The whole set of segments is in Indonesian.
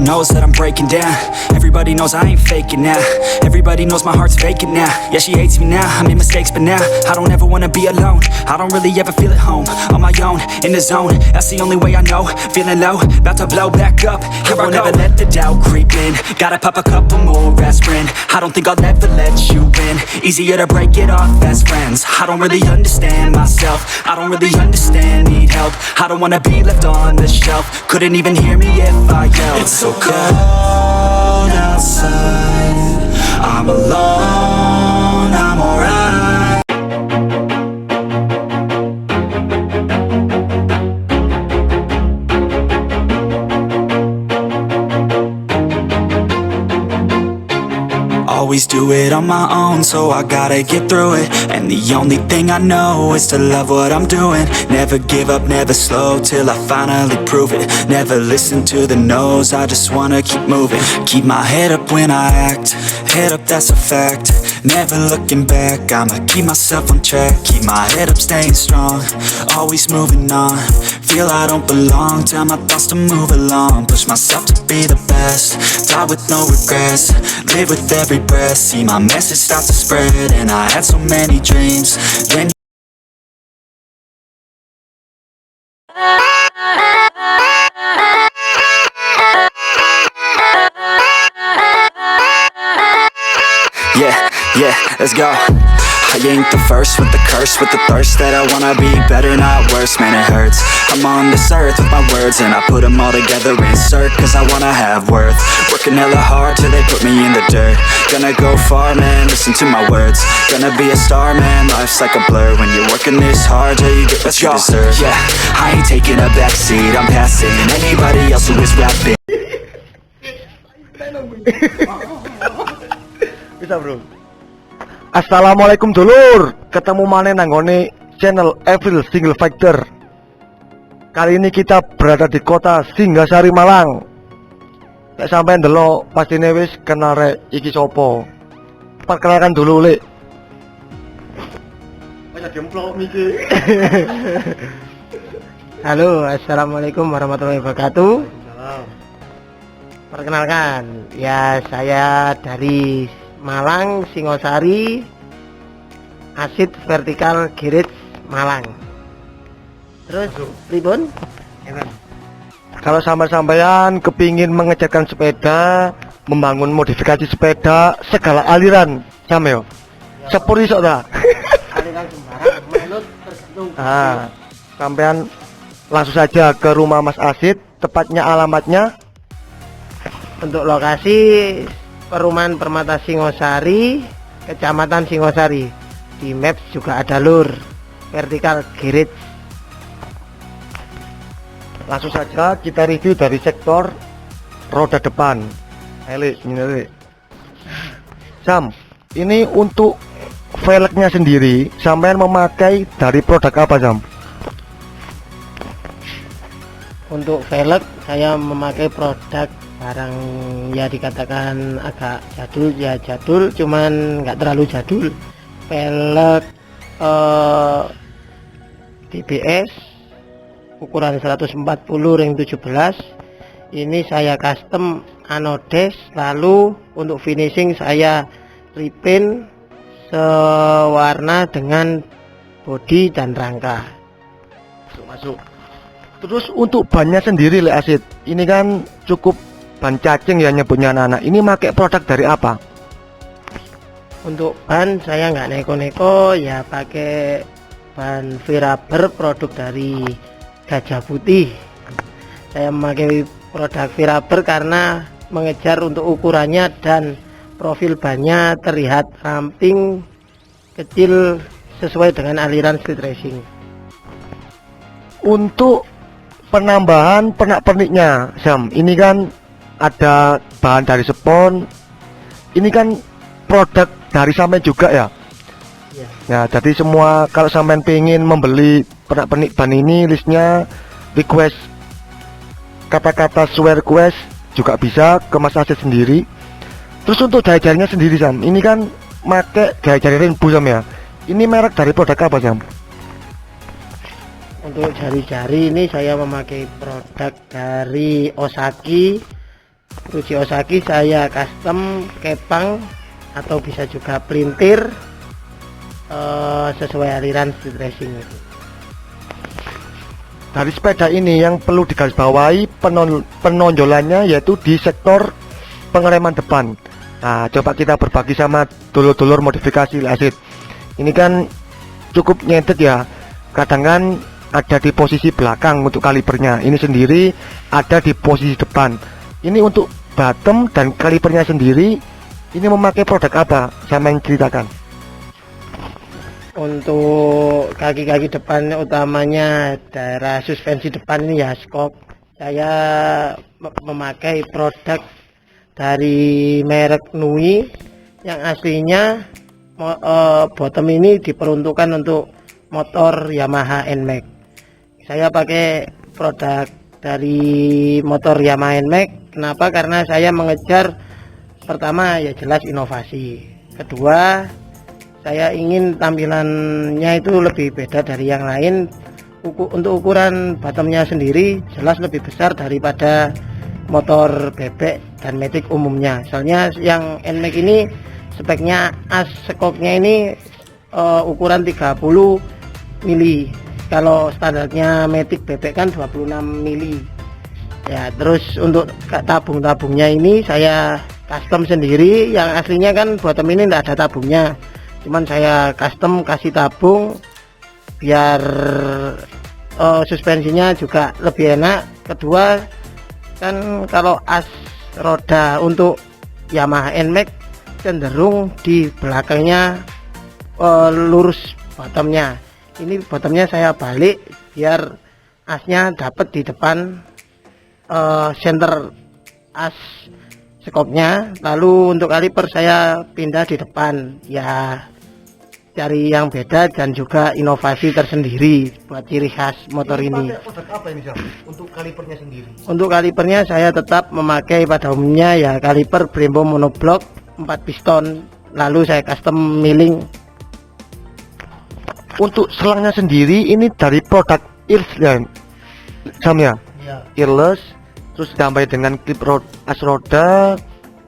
knows that I'm breaking down. Everybody knows I ain't faking now. Everybody knows my heart's vacant now. Yeah, she hates me now, I made mistakes, but now I don't ever wanna be alone. I don't really ever feel at home, on my own, in the zone. That's the only way I know, feeling low, about to blow back up. Here I won't ever let the doubt creep in. Gotta pop a couple more aspirin. I don't think I'll ever let you in. Easier to break it off best friends. I don't really understand myself, I don't really understand, need help. I don't wanna be left on the shelf. Couldn't even hear me if I yelled. It's so cold outside, I'm alone, I'm alright. Always do it on my own, so I gotta get through it. And the only thing I know is to love what I'm doing. Never give up, never slow, till I finally prove it. Never listen to the no's, I just wanna keep moving. Keep my head up when I act, head up, that's a fact. Never looking back, I'ma keep myself on track. Keep my head up, staying strong, always moving on. Feel I don't belong, tell my thoughts to move along. Push myself to be the best, die with no regrets. Live with every breath, see my message start to spread. And I had so many dreams, then yeah, let's go. I ain't the first with the curse, with the thirst that I wanna be better, not worse, man it hurts. I'm on this earth with my words and I put them all together, insert, cause I wanna have worth. Working hella hard till they put me in the dirt. Gonna go far, man, listen to my words. Gonna be a star, man, life's like a blur. When you're working this hard till you get what you deserve. Yeah, I ain't taking a backseat, I'm passing anybody else who is rapping. Bisa bro. Assalamualaikum dulur. Ketemu mana nanggone channel Avril Single Fighter. Kali ini kita berada di kota Singgasari Malang. Nek sampean delok pastine wis kenal rek iki sopo. Perkenalkan dulu Lek. Aja gemplok iki. Halo, assalamualaikum warahmatullahi wabarakatuh. Perkenalkan, ya saya dari Malang, Singosari, Asid Vertikal Garage Malang. Terus, Ribon? Kalau sampean kepingin mengejarkan sepeda, membangun modifikasi sepeda, segala aliran, sama yo. Sepur iso ta? Aliran sembarang, manut tergantung. Sampean langsung saja ke rumah Mas Asid, tepatnya alamatnya Untuk lokasi Perumahan Permata Singosari, Kecamatan Singosari. Di Maps juga ada lur Vertikal Garage. Langsung saja kita review dari sektor roda depan. Ini Sam, ini untuk velgnya sendiri sampean memakai dari produk apa Sam? Untuk velg saya memakai produk barang ya dikatakan agak jadul, ya jadul cuman nggak terlalu jadul. Velg DBS ukuran 140 ring 17. Ini saya custom anodes, lalu untuk finishing saya repaint sewarna dengan bodi dan rangka. Masuk. Terus untuk bannya sendiri Le Asid, ini kan cukup ban cacing ya nyebutnya anak-anak. Ini pakai produk dari apa? Untuk ban saya nggak neko-neko, ya pakai ban Viraber produk dari Gajah Putih. Saya memakai produk Viraber karena mengejar untuk ukurannya dan profil bannya terlihat ramping, kecil, sesuai dengan aliran street racing. Untuk Penambahan pernak-perniknya Sam, ini kan ada bahan dari spon. Ini kan produk dari sampean juga ya? Iya. Ya, jadi semua kalau sampean pengen membeli pernak-pernik ban ini, listnya request kata-kata swear request juga bisa ke Mas Asid sendiri. Terus untuk jari-jarinya sendiri Sam, ini kan make jari-jari rainbow Sam ya. Ini merek dari produk apa Sam? Untuk jari-jari ini saya memakai produk dari Osaki Fuji Osaki saya custom kepang atau bisa juga pelintir sesuai aliran street racing itu. Dari sepeda ini yang perlu digarisbawahi penonjolannya yaitu di sektor pengereman depan. Nah, coba kita berbagi sama dulur-dulur modifikasi Asid. Ini kan cukup nyentet ya. Kadang kan ada di posisi belakang untuk kalipernya. Ini sendiri ada di posisi depan. Ini untuk bottom dan kalipernya sendiri. Ini memakai produk apa? Sama yang ceritakan. Untuk kaki-kaki depan utamanya daerah suspensi depan ini ya skok. Saya memakai produk dari merek Nui yang aslinya bottom ini diperuntukkan untuk motor Yamaha NMAX. Saya pakai produk dari motor Yamaha NMAX. Kenapa? Karena saya mengejar pertama ya jelas inovasi. Kedua, saya ingin tampilannya itu lebih beda dari yang lain. Untuk ukuran bottomnya sendiri jelas lebih besar daripada motor bebek dan matic umumnya. Soalnya yang NMAX ini speknya as skoknya ini ukuran 30 mili. Kalau standarnya matic bebek kan 26 mili. Ya, terus untuk tabung-tabungnya ini saya custom sendiri. Yang aslinya kan bottom ini tidak ada tabungnya. Cuman saya custom kasih tabung biar suspensinya juga lebih enak. Kedua kan kalau as roda untuk Yamaha NMAX cenderung di belakangnya lurus bottomnya. Ini bottomnya saya balik biar asnya dapat di depan center as skopnya. Lalu untuk kaliper saya pindah di depan ya, cari yang beda dan juga inovasi tersendiri buat ciri khas motor ini. Apa ini Jam? Untuk kalipernya sendiri? Untuk kalipernya saya tetap memakai pada umumnya ya kaliper Brembo monoblock 4 piston, lalu saya custom milling. Untuk selangnya sendiri ini dari produk Earless ya, Jam ya? Ya. Earless, terus ditambah dengan klip as roda.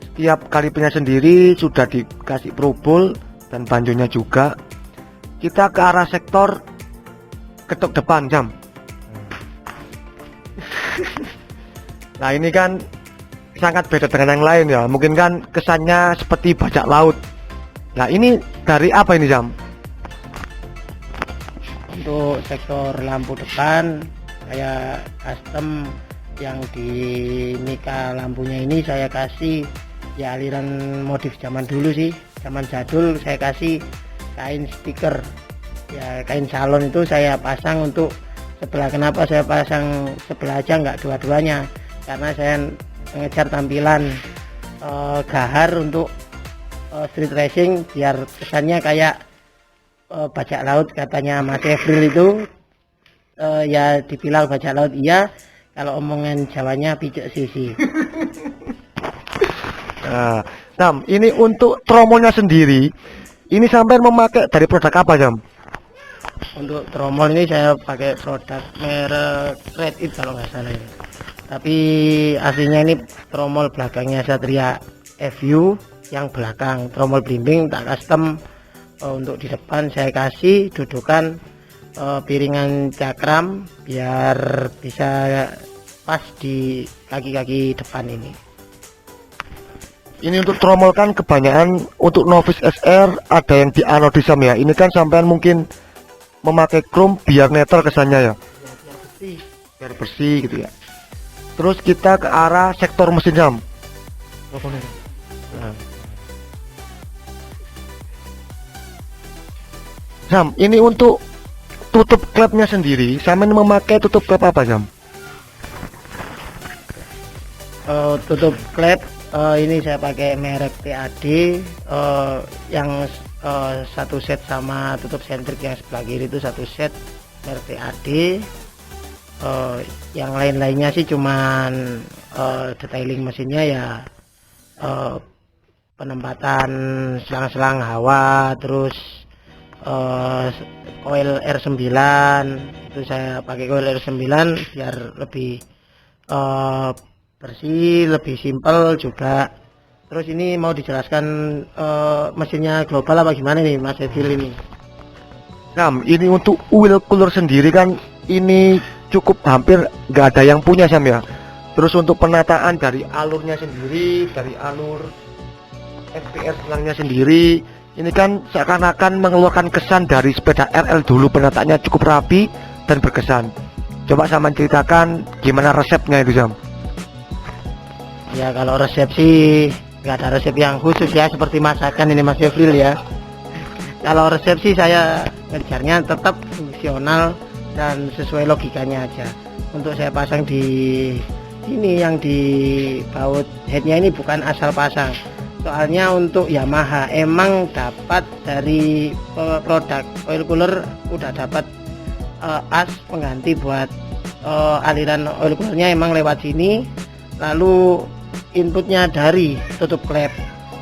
Setiap kalipernya sendiri sudah dikasih probol dan banjonya juga. Kita ke arah sektor ketuk depan Jam. Nah ini kan sangat beda dengan yang lain ya. Mungkin kan kesannya seperti bajak laut. Nah ini dari apa ini Jam? Untuk sektor lampu depan saya custom yang di mika lampunya ini saya kasih ya aliran modif zaman dulu sih, zaman jadul. Saya kasih kain stiker ya, kain salon itu saya pasang untuk sebelah. Kenapa saya pasang sebelah aja nggak dua-duanya? Karena saya mengejar tampilan gahar untuk street racing biar kesannya kayak bajak laut katanya Mas Evril itu. Ya dibilang bajak laut iya, kalau omongan Jawanya pijak sisi. Nah, Jam, ini untuk tromolnya sendiri, ini sampai memakai dari produk apa Jam? Untuk tromol ini saya pakai produk merek Red It kalau nggak salah ini. Tapi aslinya ini tromol belakangnya Satria FU, yang belakang tromol blimbing tak custom. Untuk di depan saya kasih dudukan piringan cakram biar bisa pas di kaki-kaki depan ini. Ini untuk tromol kan kebanyakan untuk novice SR ada yang di anodisam ya. Ini kan sampean mungkin memakai chrome biar netral kesannya ya. Biar bersih gitu ya. Terus kita ke arah sektor mesin Jam. Nah. Jam, ini untuk tutup klepnya sendiri, sampean memakai tutup klep apa Jam? Tutup klep ini saya pakai merek TAD yang satu set sama tutup sentrik yang sebelah kiri itu satu set merek TAD. Yang lain-lainnya sih cuman detailing mesinnya ya, penempatan selang-selang hawa, terus coil R9 itu saya pakai coil R9 biar lebih bersih, lebih simpel juga. Terus ini mau dijelaskan mesinnya global apa gimana nih Mas Evil ini? Sam, ini untuk wheel cooler sendiri kan ini cukup hampir nggak ada yang punya Sam ya. Terus untuk penataan dari alurnya sendiri, dari alur FPS selangnya sendiri, ini kan seakan-akan mengeluarkan kesan dari sepeda RL dulu. Penataannya cukup rapi dan berkesan. Coba Sam ceritakan gimana resepnya itu Sam. Ya kalau resep sih nggak ada resep yang khusus ya, seperti masakan ini Mas Evril ya. Kalau resep sih saya ngejarnya tetap fungsional dan sesuai logikanya aja. Untuk saya pasang di sini yang di baut headnya ini bukan asal pasang. Soalnya untuk Yamaha emang dapat dari produk oil cooler udah dapat as pengganti buat aliran oil coolernya emang lewat sini. Lalu inputnya dari tutup klep,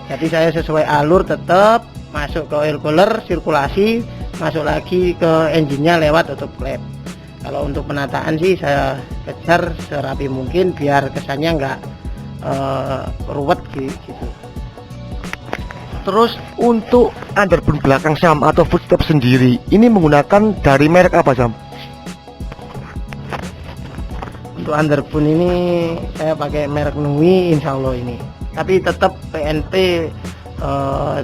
jadi saya sesuai alur tetap masuk ke oil cooler, sirkulasi masuk lagi ke engine-nya lewat tutup klep. Kalau untuk penataan sih saya kejar serapi mungkin biar kesannya nggak ruwet gitu. Terus untuk underbone belakang Sam atau footstep sendiri ini menggunakan dari merek apa Sam? Untuk underbone ini saya pakai merek Nui insya Allah ini, tapi tetap PNP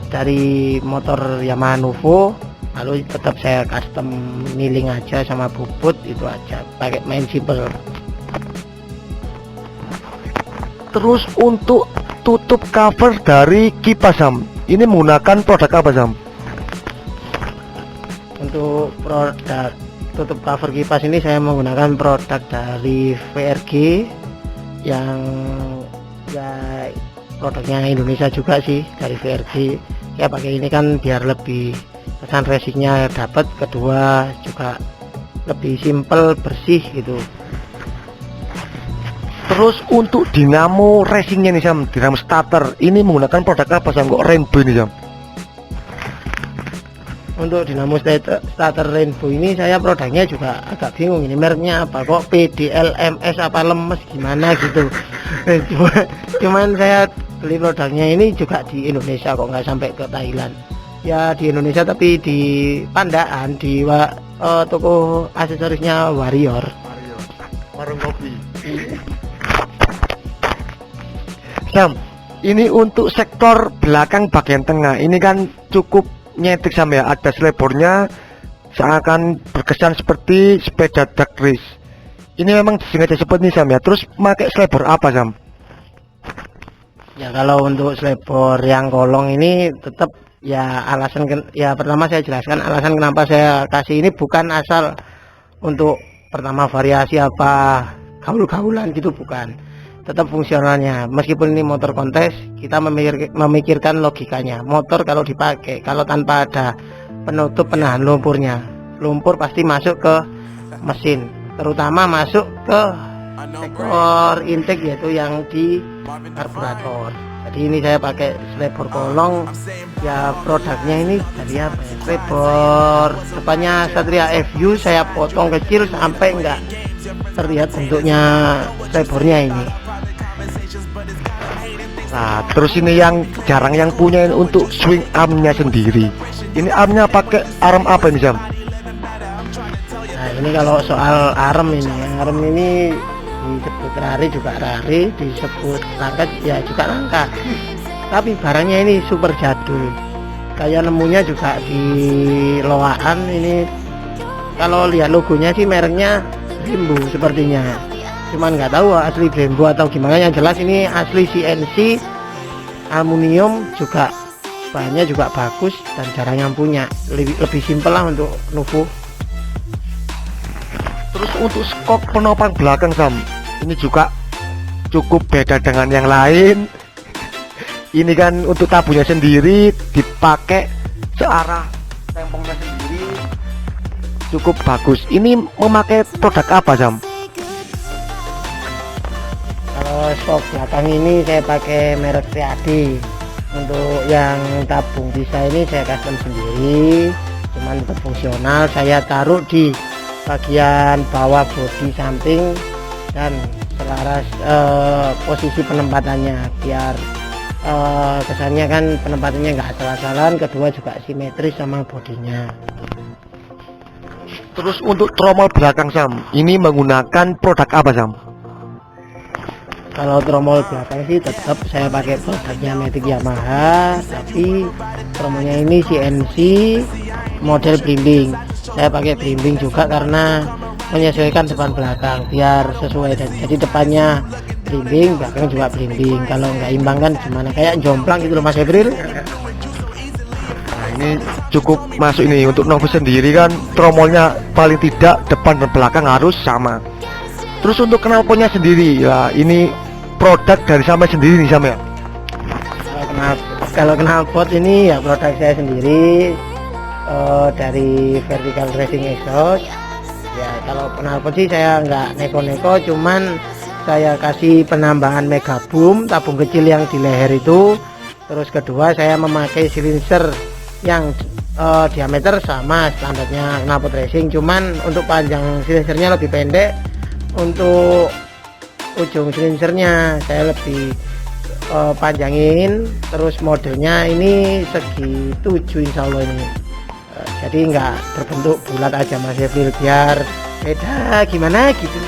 dari motor Yamaha Nuvo. Lalu tetap saya custom milling aja sama bubut, itu aja, pakai main simple. Terus untuk tutup cover dari kipas Sam, ini menggunakan produk apa Sam? Untuk produk tutup cover kipas ini saya menggunakan produk dari VRG yang ya produknya Indonesia juga sih, dari VRG. Ya pakai ini kan biar lebih kesan racingnya dapat, kedua juga lebih simple bersih gitu. Terus untuk dinamo racingnya nih Sam, dinamo starter ini menggunakan produk apa Sam? Kok Rainbow ini Sam? Untuk dinamo starter Rainbow ini saya produknya juga agak bingung, ini mereknya apa, kok PDLMS apa lemes gimana gitu. Cuman saya beli produknya ini juga di Indonesia kok, nggak sampai ke Thailand ya, di Indonesia tapi di Pandaan di toko aksesorisnya Warrior. Warung kopi. Sam, ini untuk sektor belakang bagian tengah ini kan cukup nyetik Sam ya, ada selebornya seakan berkesan seperti sepeda drag race. Ini memang disengaja seperti ini Sam ya. Terus pakai selebor apa Sam? Ya kalau untuk selebor yang kolong ini tetap ya, alasan ya pertama saya jelaskan alasan kenapa saya kasih ini bukan asal untuk pertama variasi apa gaul-gaulan gitu, bukan, tetap fungsionalnya. Meskipun ini motor kontes, kita memikirkan logikanya. Motor kalau dipakai, kalau tanpa ada penutup penahan lumpurnya, lumpur pasti masuk ke mesin, terutama masuk ke sektor intake yaitu yang di karburator. Jadi ini saya pakai selebor kolong ya, produknya ini dari apa ya, selebor depannya Satria FU saya potong kecil sampai enggak terlihat bentuknya selebornya ini. Nah terus ini yang jarang yang punya ini untuk swing armnya sendiri. Ini armnya pakai arm apa ini Sam? Nah ini kalau soal arm ini disebut rari juga rari, disebut langka ya juga langka, tapi barangnya ini super jadul. Kayak nemunya juga di Loaan ini, kalau lihat logonya sih mereknya Brembo sepertinya, cuman nggak tahu asli Brembo atau gimana. Yang jelas ini asli CNC aluminium, juga bahannya juga bagus dan jarang yang punya, lebih simpel lah untuk Nuvo. Terus untuk skok penopang belakang Sam, ini juga cukup beda dengan yang lain. Ini kan untuk tabunya sendiri dipakai searah, tempongnya sendiri cukup bagus. Ini memakai produk apa Sam? Kalau skok belakang ini saya pakai merek TAD. Untuk yang tabung bisa ini saya custom sendiri, cuman tetap fungsional. Saya taruh di bagian bawah bodi samping dan selaras posisi penempatannya, biar kesannya kan penempatannya nggak asal-asalan, kedua juga simetris sama bodinya. Terus untuk tromol belakang Sam, ini menggunakan produk apa Sam? Kalau tromol belakang sih tetap saya pakai produknya Matic Yamaha, tapi tromolnya ini CNC model blimbing. Saya pakai blimbing juga karena menyesuaikan depan belakang biar sesuai, dan jadi depannya blimbing, belakang juga blimbing. Kalau nggak imbang kan gimana, kayak jomplang gitu loh Mas Ebril. Nah, ini cukup masuk ini untuk novice sendiri kan, tromolnya paling tidak depan dan belakang harus sama. Terus untuk knalpotnya sendiri, ya ini produk dari Sam sendiri nih Sam ya? Kalau knalpot ini ya produk saya sendiri, dari Vertical Racing Exhaust. Ya kalau knalpot sih saya nggak neko-neko, cuman saya kasih penambahan mega boom tabung kecil yang di leher itu. Terus kedua saya memakai silinser yang diameter sama standarnya knalpot racing, cuman untuk panjang silinsernya lebih pendek, untuk ujung silinsernya saya lebih panjangin. Terus modelnya ini segi 7 insya Allah ini, jadi nggak berbentuk bulat aja Mas Ebril, biar beda gimana gitu.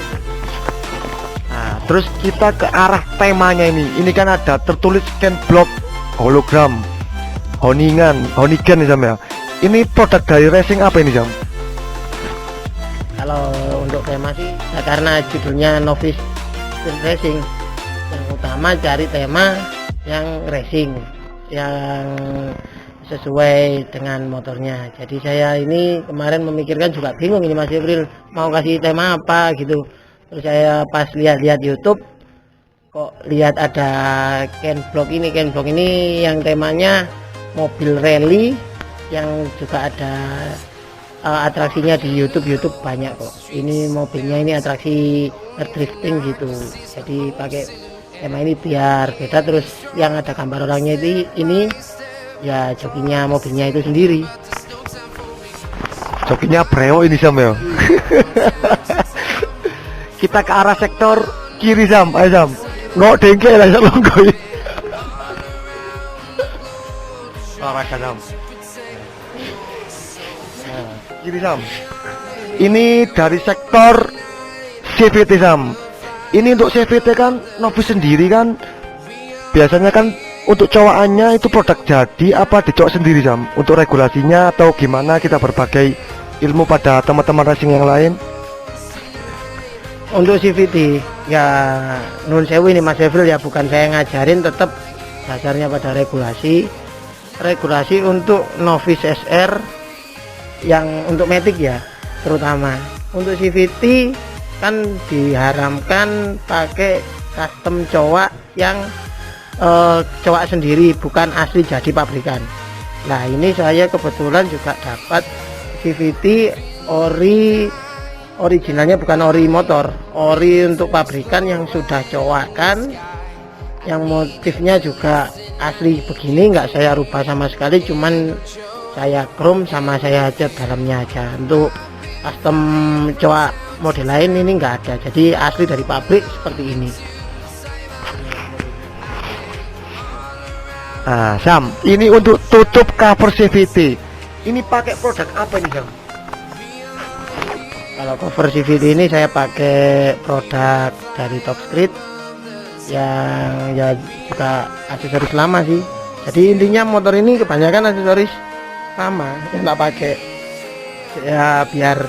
Nah, terus kita ke arah temanya ini kan ada tertulis scan block hologram Honigan nih Sam ya. Ini produk dari racing apa ini Sam? Kalau untuk tema sih ya, karena judulnya Novice Racing, yang utama cari tema yang racing, yang sesuai dengan motornya. Jadi saya ini kemarin memikirkan juga bingung ini Mas Ebril mau kasih tema apa gitu. Terus saya pas lihat YouTube, kok lihat ada Ken Block ini yang temanya mobil rally, yang juga ada atraksinya di YouTube banyak kok. Ini mobilnya ini atraksi drifting gitu, jadi pakai tema ini biar beda. Terus yang ada gambar orangnya ini ya jokinya mobilnya itu sendiri. Jokinya Breo ini Sam ya. Kita ke arah sektor kiri Sam, ayo Sam. Nggak dengke lah Sam longgoi. Arahkan Sam. Nah, kiri Sam. Ini dari sektor CVT Sam. Ini untuk CVT kan novice sendiri kan, biasanya kan untuk cowakannya itu produk jadi apa dicok sendiri Sam? Untuk regulasinya atau gimana, kita berbagai ilmu pada teman-teman racing yang lain? Untuk CVT ya nun sewu ini Mas Evril ya, bukan saya ngajarin, tetap dasarnya pada regulasi untuk novice SR yang untuk Matic ya. Terutama untuk CVT kan diharamkan pakai custom cowak yang cowak sendiri, bukan asli jadi pabrikan. Nah ini saya kebetulan juga dapat CVT originalnya, bukan ori motor, ori untuk pabrikan yang sudah cowakan, yang motifnya juga asli begini, nggak saya rubah sama sekali, cuman saya chrome sama saya cat dalamnya aja. Untuk custom cowak model lain ini nggak ada, jadi asli dari pabrik seperti ini. Nah Sam, ini untuk tutup cover CVT, ini pakai produk apa nih Sam? Kalau cover CVT ini saya pakai produk dari Topscript yang ya juga aksesoris lama sih. Jadi intinya motor ini kebanyakan aksesoris lama yang tak pakai ya, biar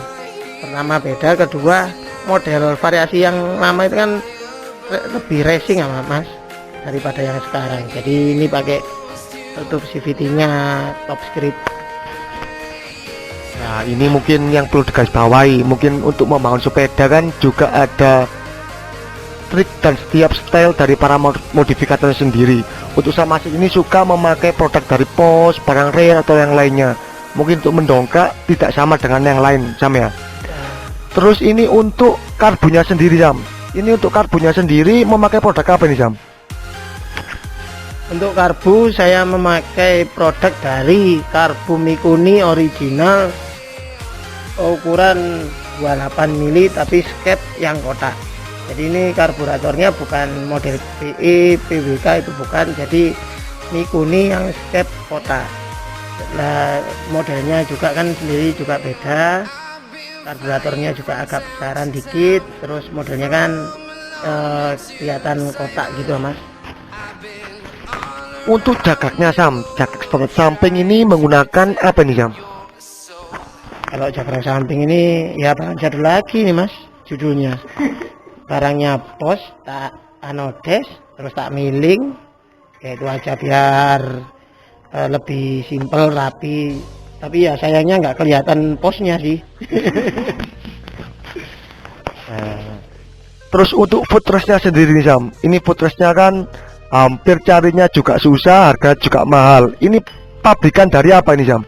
pertama beda, kedua model variasi yang lama itu kan lebih racing ya Mas daripada yang sekarang. Jadi ini pakai tutup CVT-nya Topscript. Nah ini mungkin yang perlu digarisbawahi, mungkin untuk membangun sepeda kan juga ada trik dan setiap style dari para modifikator sendiri. Untuk Sam ini suka memakai produk dari pos, barang rare atau yang lainnya, mungkin untuk mendongkrak tidak sama dengan yang lain Sam ya. Terus ini untuk karbunya sendiri Sam, ini untuk karbunya sendiri memakai produk apa nih Sam? Untuk karbu saya memakai produk dari karbu Mikuni original, ukuran 28 mili tapi skep yang kotak. Jadi ini karburatornya bukan model PE, PWK, itu bukan. Jadi Mikuni yang step kota. Nah, modelnya juga kan sendiri juga beda, karburatornya juga agak besaran dikit, terus modelnya kan kelihatan kotak gitu mas. Untuk jakaknya Sam, jakak stop samping ini menggunakan apa nih Sam? Kalau jakak samping ini ya barang satu lagi nih mas, judulnya barangnya pos tak anodes, terus tak miling, kayak itu aja biar lebih simpel rapi, tapi ya sayangnya nggak kelihatan posnya sih. Terus untuk footrestnya sendiri nih Sam, ini footrestnya kan hampir carinya juga susah, harga juga mahal. Ini pabrikan dari apa ini Sam?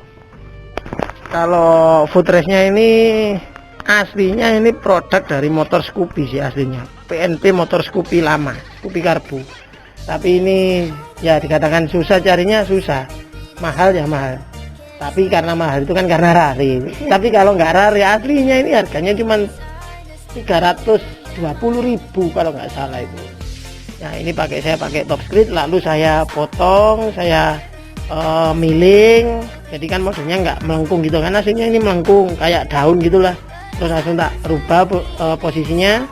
Kalau footrestnya ini aslinya ini produk dari motor Scoopy sih aslinya, PNP motor Scoopy lama, Scoopy Karbu. Tapi ini ya dikatakan susah carinya, susah, mahal ya mahal. Tapi karena mahal itu kan karena rari. Tapi kalau nggak rari aslinya ini harganya cuma 320.000 kalau nggak salah itu. Nah ini saya pakai top skrit, lalu saya potong, saya miling. Jadi kan modelnya nggak melengkung gitu kan, aslinya ini melengkung kayak daun gitulah. Terus langsung tak rubah posisinya.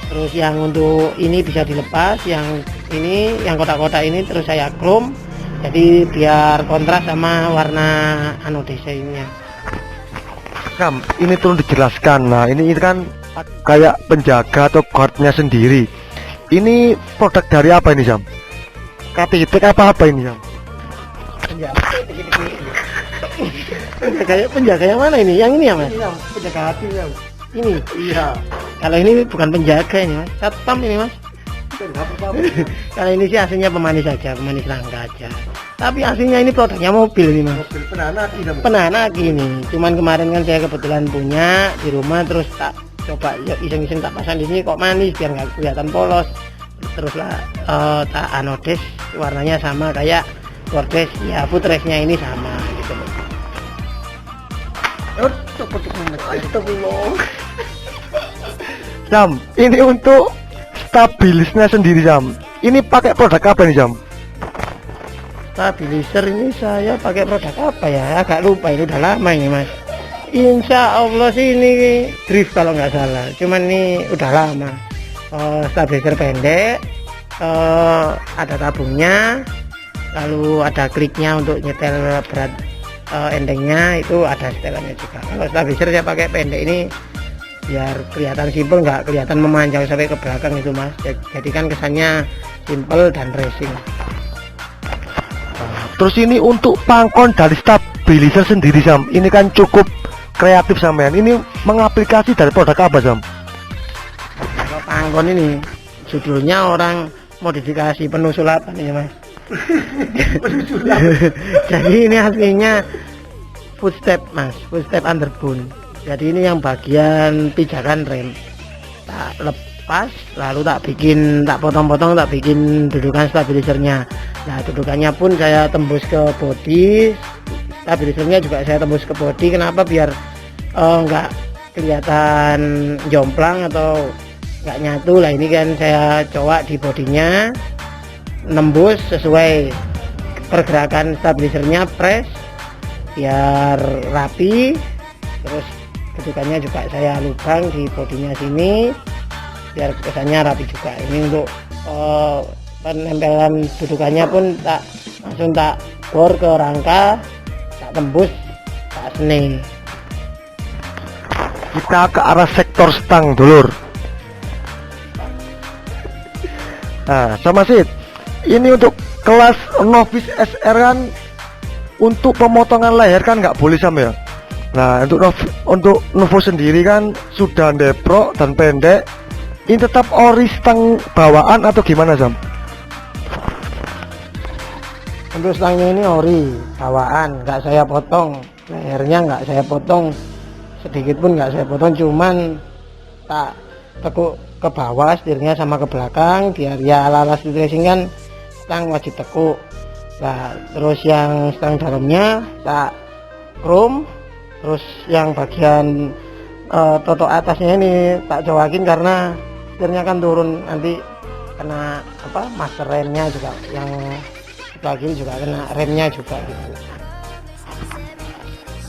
Terus yang untuk ini bisa dilepas, yang ini yang kotak-kotak ini terus saya chrome, jadi biar kontras sama warna desainnya. Sam, ini tolong dijelaskan. Nah ini kan kayak penjaga atau guardnya sendiri. Ini produk dari apa ini Sam? KTT apa ini Sam? Penjaga yang mana ini? Yang ini ya mas? Penjaga hati ya. Ini? Iya. Kalau ini bukan penjaga ini mas, satpam ini mas. Kalau ini sih aslinya pemanis saja, pemanis rangka aja. Tapi aslinya ini produknya mobil ini mas. Mobil penahan aki ini. Cuman kemarin kan saya kebetulan punya di rumah, terus tak coba iseng-iseng tak pasang di sini, kok manis biar nggak kelihatan polos. Teruslah tak anodes, warnanya sama kayak Cordes, ya footrestnya ini sama gitu loh. Sam, ini untuk stabilisnya sendiri Sam. Ini pakai produk apa nih Sam? Stabilizer ini saya pakai produk apa ya? Agak lupa, ini udah lama ini mas. Insya Allah sih ini drift kalau nggak salah. Cuman ini udah lama. Stabilizer pendek, ada tabungnya, lalu ada kliknya untuk nyetel berat endingnya, itu ada setelannya juga. Kalau stabilizer saya pakai pendek ini biar kelihatan simpel, nggak kelihatan memanjang sampai ke belakang itu mas. Jadi kan kesannya simpel dan racing. Terus ini untuk pangkon dari stabilizer sendiri Sam, ini kan cukup kreatif sampean. Ini mengaplikasi dari produk apa Sam? Kalau pangkon ini judulnya orang modifikasi penuh sulapan ini mas. Jadi ini aslinya footstep mas, footstep underbone. Jadi ini yang bagian pijakan rem tak lepas, lalu tak potong-potong, tak bikin dudukan stabilizernya. Nah dudukannya pun saya tembus ke bodi, stabilizernya juga saya tembus ke bodi. Kenapa? Biar nggak kelihatan jomplang atau nggak nyatu. Lah ini kan saya cowok di bodinya, nembus sesuai pergerakan stabilizernya, press biar rapi. Terus dudukannya juga saya lubang di bodinya sini biar kesannya rapi juga. Ini untuk penempelan dudukannya pun langsung tak bor ke rangka, tak tembus, tak sene. Kita ke arah sektor stang dulur. Nah sama sih, ini untuk kelas novice SR kan untuk pemotongan leher kan nggak boleh sama ya. Nah untuk Novo sendiri kan sudah deprok dan pendek. Ini tetap ori stang bawaan atau gimana Sam? Untuk stangnya ini ori bawaan, nggak saya potong, lehernya nggak saya potong sedikit pun, nggak saya potong, cuman tak tekuk ke bawah setirnya sama ke belakang biar ya ala-ala street racing kan stang wajib tekuk. Nah terus yang stang dalamnya tak chrome. Terus yang bagian toto atasnya ini tak cowakin karena setirnya kan turun, nanti kena apa master remnya juga, yang sebelah kiri juga kena remnya juga gitu.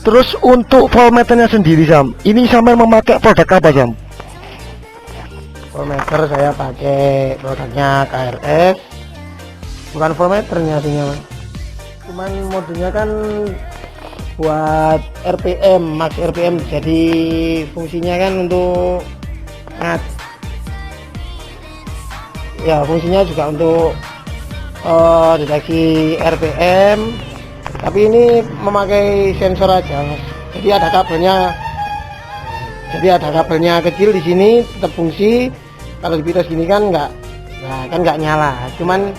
Terus untuk voltmeternya sendiri Sam, ini sampai memakai produk apa Sam? Voltmeter saya pakai produknya KRS, bukan voltmeternya aslinya Mas, cuman modenya kan buat RPM, max RPM, jadi fungsinya kan untuk ya fungsinya juga untuk deteksi RPM, tapi ini memakai sensor aja Mas. Jadi ada kabelnya kecil di sini, tetap fungsi. Kalau dipitos gini kan nggak nyala, cuman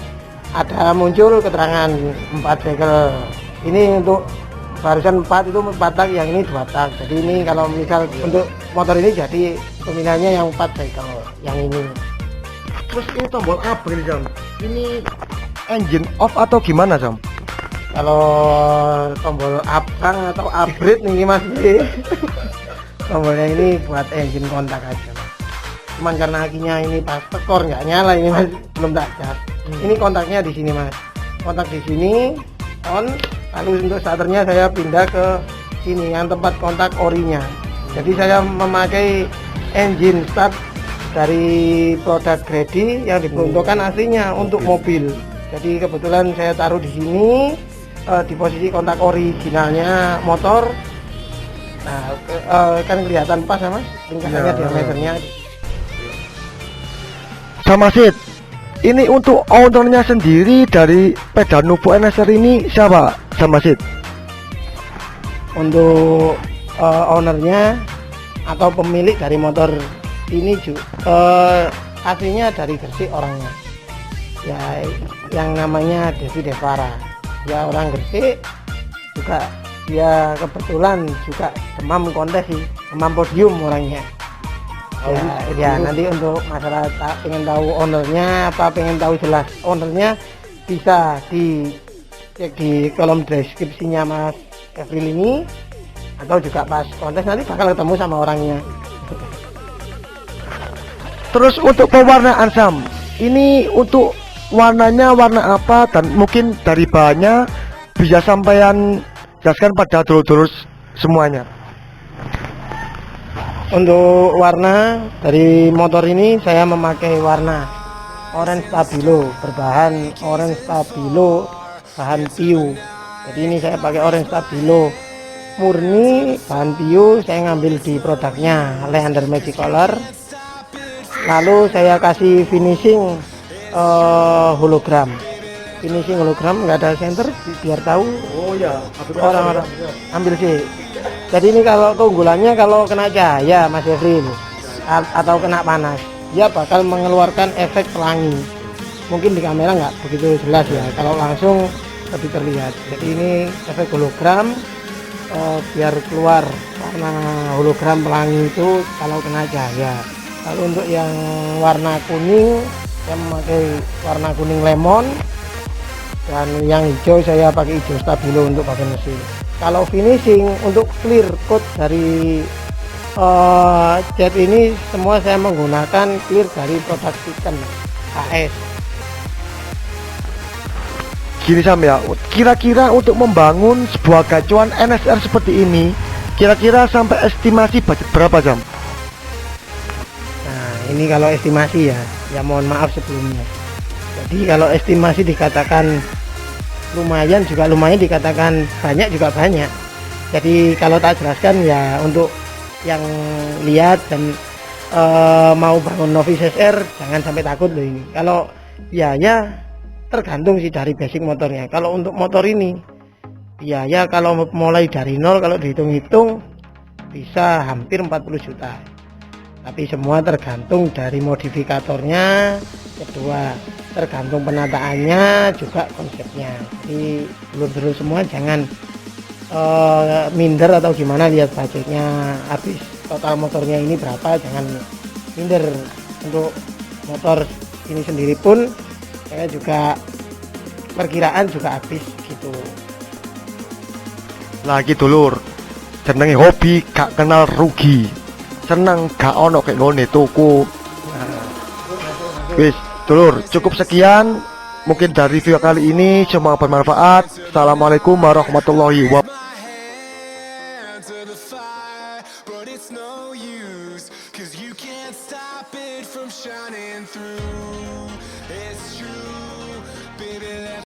ada muncul keterangan 4 segel. Ini untuk barusan 4 itu 4 tak, yang ini 2 tak. Jadi ini kalau misal untuk motor ini jadi pemilihannya yang 4 segel yang ini. Terus ini tombol upgrade Sam, ini engine off atau gimana Sam? Kalau tombol abang atau upgrade nih Mas, tombolnya ini buat engine kontak aja Mas. Cuman karena akinya ini pas tekor nggak nyala ini Mas, belum tak cas. Ini kontaknya di sini Mas, kontak di sini on, lalu untuk starternya saya pindah ke sini yang tempat kontak orinya. Jadi saya memakai engine start dari produk Grady yang diperuntukkan aslinya untuk mobil. Jadi kebetulan saya taruh di sini di posisi kontak originalnya motor. Nah, kan kelihatan pas ya Mas, lingkarannya diameternya. Sama Sid, ini untuk ownernya sendiri dari sepeda Nuvo NSR ini siapa sama Sid? Untuk ownernya atau pemilik dari motor ini juga aslinya dari Gresik orangnya, ya yang namanya Devi Devara, ya orang Gresik juga, dia kebetulan juga demam kontes sih, demam podium orangnya. Ya nanti untuk masalah pengen tahu ownernya apa, pengen tahu jelas ownernya, bisa dicek di kolom deskripsinya Mas Evril ini, atau juga pas kontes nanti bakal ketemu sama orangnya. Terus untuk pewarnaan Sam, ini untuk warnanya warna apa, dan mungkin dari bahannya bisa sampean jelaskan pada dulur-dulur semuanya. Untuk warna dari motor ini saya memakai warna orange stabilo, berbahan orange stabilo, bahan piu. Jadi ini saya pakai orange stabilo murni, bahan piu. Saya ngambil di produknya Leander Magic Color. Lalu saya kasih finishing hologram. Finishing hologram nggak ada center biar tahu. Oh ya, Orang-orang ambil sih. Jadi ini kalau keunggulannya, kalau kena cahaya Mas Evril atau kena panas, dia bakal mengeluarkan efek pelangi. Mungkin di kamera nggak begitu jelas ya, kalau langsung lebih terlihat. Jadi ini efek hologram, biar keluar warna hologram pelangi itu kalau kena cahaya. Lalu untuk yang warna kuning, saya memakai warna kuning lemon, dan yang hijau saya pakai hijau stabilo untuk bagian mesin. Kalau finishing untuk clear coat dari cat ini semua saya menggunakan clear dari produk Tiken AS. Gini Sam ya, kira-kira untuk membangun sebuah gacuan NSR seperti ini, kira-kira sampai estimasi budget berapa Sam? Nah ini kalau estimasi ya mohon maaf sebelumnya. Jadi kalau estimasi dikatakan lumayan juga lumayan, dikatakan banyak juga banyak. Jadi kalau tak jelaskan ya, untuk yang lihat dan mau bangun novice SR jangan sampai takut loh ini. Kalau biaya tergantung sih dari basic motornya. Kalau untuk motor ini biaya kalau mulai dari nol, kalau dihitung-hitung bisa hampir 40 juta. Tapi semua tergantung dari modifikatornya, kedua tergantung penataannya, juga konsepnya. Jadi dulu semua jangan minder atau gimana lihat budgetnya habis total motornya ini berapa, jangan minder. Untuk motor ini sendiri pun saya juga perkiraan juga habis gitu. Lagi dulur, jenenge hobi gak kenal rugi, seneng gak ono kayak ngone tuku. Wis, dulur, cukup sekian mungkin dari video kali ini, semoga bermanfaat. Assalamualaikum warahmatullahi wabarakatuh. To the fire, but it's no use, 'cause you can't stop it from shining through. It's true, baby.